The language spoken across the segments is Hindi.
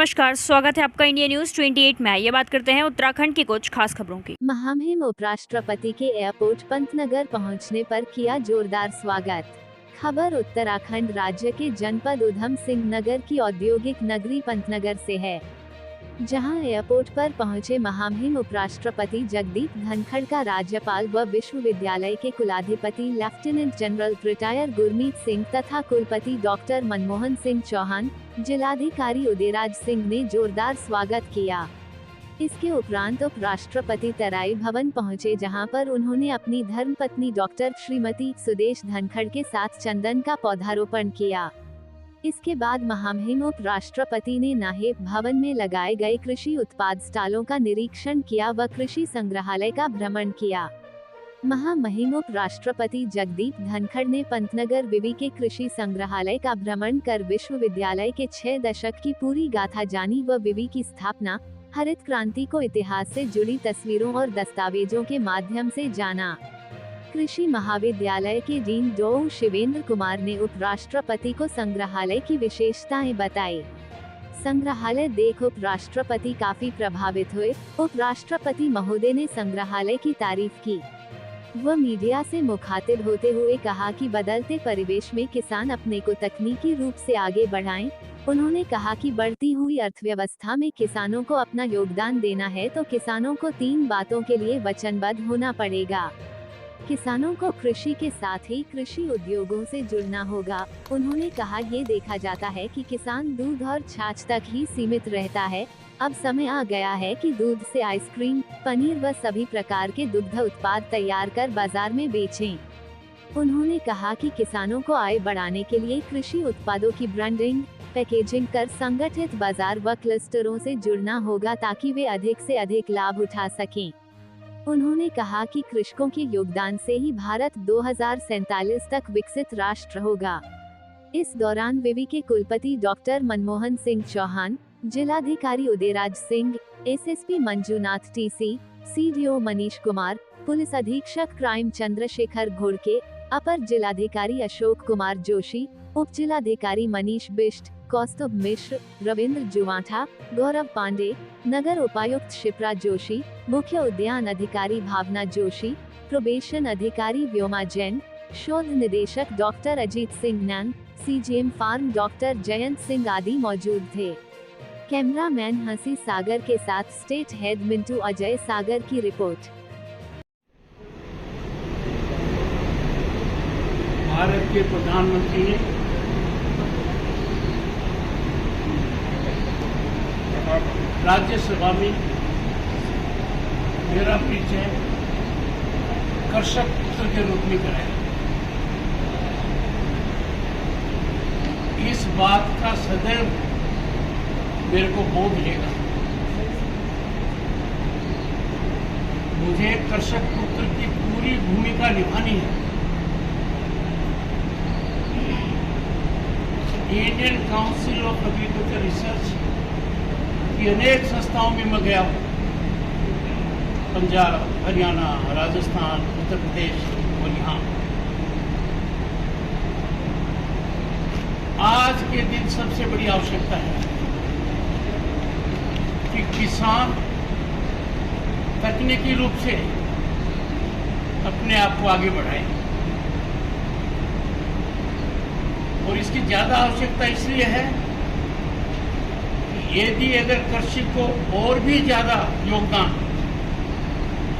नमस्कार, स्वागत है आपका इंडिया न्यूज 28 में। ये बात करते हैं उत्तराखंड की कुछ खास खबरों की। महामहिम उपराष्ट्रपति के एयरपोर्ट पंतनगर पहुंचने पर किया जोरदार स्वागत। खबर उत्तराखंड राज्य के जनपद उधम सिंह नगर की औद्योगिक नगरी पंतनगर से है, जहां एयरपोर्ट पर पहुंचे महामहिम उपराष्ट्रपति जगदीप धनखड़ का राज्यपाल व विश्वविद्यालय के कुलाधिपति lieutenant general retire Gurmeet Singh तथा कुलपति डॉक्टर मनमोहन सिंह चौहान, जिलाधिकारी उदयराज सिंह ने जोरदार स्वागत किया। इसके उपरांत उपराष्ट्रपति तराई भवन पहुंचे, जहां पर उन्होंने अपनी धर्मपत्नी डॉक्टर श्रीमती सुदेश धनखड़ के साथ चंदन का पौधारोपण किया। इसके बाद महामहिम उपराष्ट्रपति ने नाहेब भवन में लगाए गए कृषि उत्पाद स्टॉलों का निरीक्षण किया व कृषि संग्रहालय का भ्रमण किया। महामहिम उपराष्ट्रपति जगदीप धनखड़ ने पंतनगर विवि के कृषि संग्रहालय का भ्रमण कर विश्वविद्यालय के 6 दशक की पूरी गाथा जानी व विवि की स्थापना, हरित क्रांति को इतिहास से जुड़ी तस्वीरों और दस्तावेजों के माध्यम से जाना। कृषि महाविद्यालय के डीन डॉ शिवेंद्र कुमार ने उपराष्ट्रपति को संग्रहालय की विशेषताएं बताई। संग्रहालय देख उपराष्ट्रपति काफी प्रभावित हुए। उपराष्ट्रपति महोदय ने संग्रहालय की तारीफ की व मीडिया से मुखातिब होते हुए कहा कि बदलते परिवेश में किसान अपने को तकनीकी रूप से आगे बढ़ाएं। उन्होंने कहा कि बढ़ती हुई अर्थव्यवस्था में किसानों को अपना योगदान देना है, तो किसानों को 3 बातों के लिए वचनबद्ध होना पड़ेगा। किसानों को कृषि के साथ ही कृषि उद्योगों से जुड़ना होगा। उन्होंने कहा, ये देखा जाता है कि किसान दूध और छाछ तक ही सीमित रहता है। अब समय आ गया है कि दूध से आइसक्रीम, पनीर व सभी प्रकार के दुग्ध उत्पाद तैयार कर बाजार में बेचें। उन्होंने कहा कि किसानों को आय बढ़ाने के लिए कृषि उत्पादों की ब्रांडिंग, पैकेजिंग कर संगठित बाजार व क्लस्टरों से जुड़ना होगा, ताकि वे अधिक से अधिक लाभ उठा सकें। उन्होंने कहा कि कृषकों के योगदान से ही भारत 2047 तक विकसित राष्ट्र होगा। इस दौरान विवि के कुलपति डॉक्टर मनमोहन सिंह चौहान, जिलाधिकारी Udayraj Singh, SSP Manjunath TC, CDO Manish Kumar, police अधीक्षक क्राइम चंद्रशेखर घोड़के, अपर जिलाधिकारी अशोक कुमार जोशी, उप जिलाधिकारी मनीष बिष्ट, कौस्तुभ मिश्र, रविंद्र जुवाठा, गौरव पांडे, नगर उपायुक्त शिप्रा जोशी, मुख्य उद्यान अधिकारी भावना जोशी, प्रोबेशन अधिकारी व्योमा जैन, शोध निदेशक doctor Ajit Singh Nain, CGM farm doctor Jayant Singh आदि मौजूद थे। कैमरामैन हंसी सागर के साथ स्टेट हेड मिंटू अजय सागर की रिपोर्ट। भारत के प्रधानमंत्री ने राज्यसभा में मेरा परिचय कृषक पुत्र के रूप में कराया। इस बात का सदैव मेरे को बोध रहेगा। मुझे कृषक पुत्र की पूरी भूमिका निभानी है। Indian council of agriculture research की अनेक संस्थाओं में मैं गया हूँ। पंजाब, हरियाणा, राजस्थान, उत्तर प्रदेश और यहाँ। आज के दिन सबसे बड़ी आवश्यकता है कि किसान तकनीकी रूप से अपने आप को आगे बढ़ाए, और इसकी ज्यादा आवश्यकता इसलिए है कि यदि अगर कृषि को और भी ज्यादा योगदान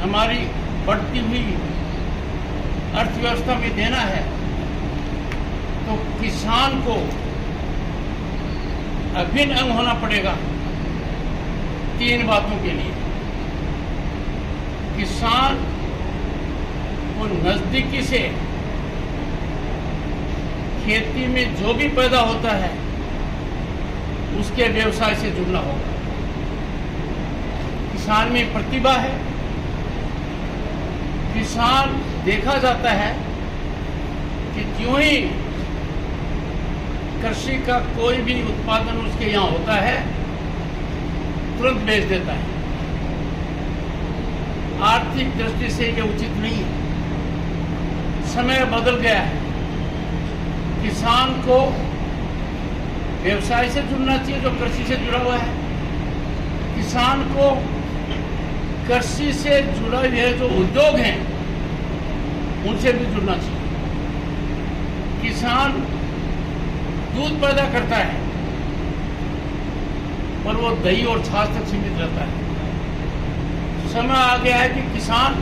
हमारी बढ़ती हुई अर्थव्यवस्था में देना है, तो किसान को अभिन्न अंग होना पड़ेगा 3 बातों के लिए। किसान को नजदीकी से खेती में जो भी पैदा होता है उसके व्यवसाय से जुड़ना होगा। किसान में प्रतिभा है। किसान देखा जाता है कि ज्यों ही कृषि का कोई भी उत्पादन उसके यहाँ होता है, तुरंत बेच देता है। आर्थिक दृष्टि से ये उचित नहीं है। समय बदल गया है। किसान को व्यवसाय से जुड़ना चाहिए जो कृषि से जुड़ा हुआ है। किसान को कृषि से जुड़े हुए जो उद्योग हैं उनसे भी जुड़ना चाहिए। किसान दूध पैदा करता है पर वो दही और छाछ तक सीमित रहता है। समय आ गया है कि किसान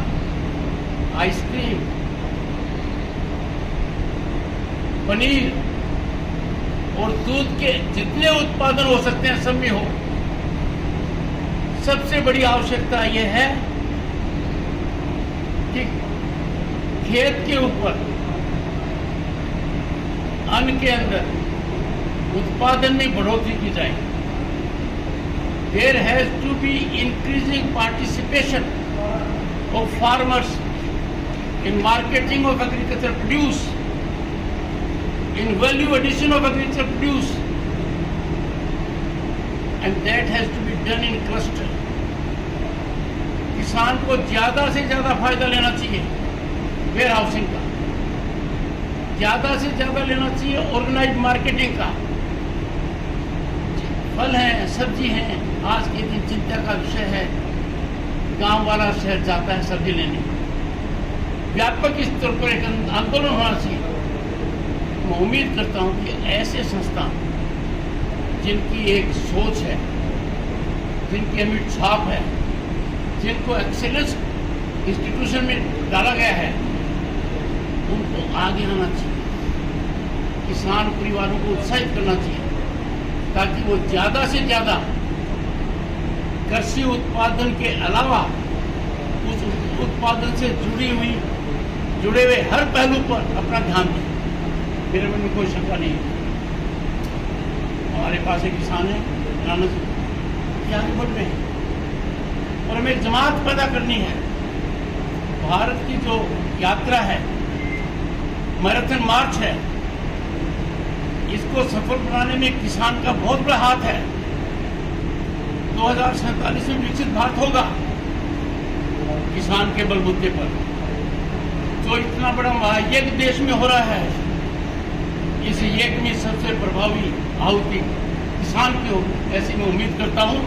आइसक्रीम, पनीर और दूध के जितने उत्पादन हो सकते हैं सब में हो। सबसे बड़ी आवश्यकता यह है कि खेत के ऊपर अन्न के अंदर उत्पादन में बढ़ोतरी की जाए। There has to be increasing participation of farmers in marketing of agricultural produce, in value addition of agricultural produce, and that has to be done in cluster. किसान को ज्यादा से ज्यादा फायदा लेना चाहिए वेयर हाउसिंग का, ज्यादा से ज्यादा लेना चाहिए ऑर्गेनाइज्ड मार्केटिंग का। फल हैं, सब्जी हैं, आज के दिन चिंता का विषय है। गांव वाला शहर जाता है सब्जी लेने, व्यापक स्तर पर एक आंदोलन होना चाहिए। मैं उम्मीद करता हूं कि ऐसे संस्था जिनकी एक सोच है, जिनकी अमिट छाप है, जिनको एक्सेलेंस इंस्टीट्यूशन में डाला गया है, उनको आगे आना चाहिए। किसान परिवारों को उत्साहित करना चाहिए ताकि वो ज़्यादा से ज़्यादा कृषि उत्पादन के अलावा उस उत्पादन से जुड़े हुए हर पहलू पर अपना ध्यान दें। मेरे मन में कोई शंका नहीं है। हमारे पास एक किसान है, आगे बढ़ रहे हैं और हमें एक जमात पैदा करनी है। भारत की जो यात्रा है, मैराथन मार्च है, इसको सफल बनाने में किसान का बहुत बड़ा हाथ है। 2047 में विकसित भारत होगा किसान के बलबूते पर। जो इतना बड़ा महायज्ञ देश में हो रहा है, इस यज्ञ में सबसे प्रभावी आहुति किसान की होगी, ऐसी मैं उम्मीद करता हूं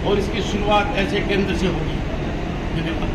और इसकी शुरुआत ऐसे केंद्र से होगी। धन्यवाद।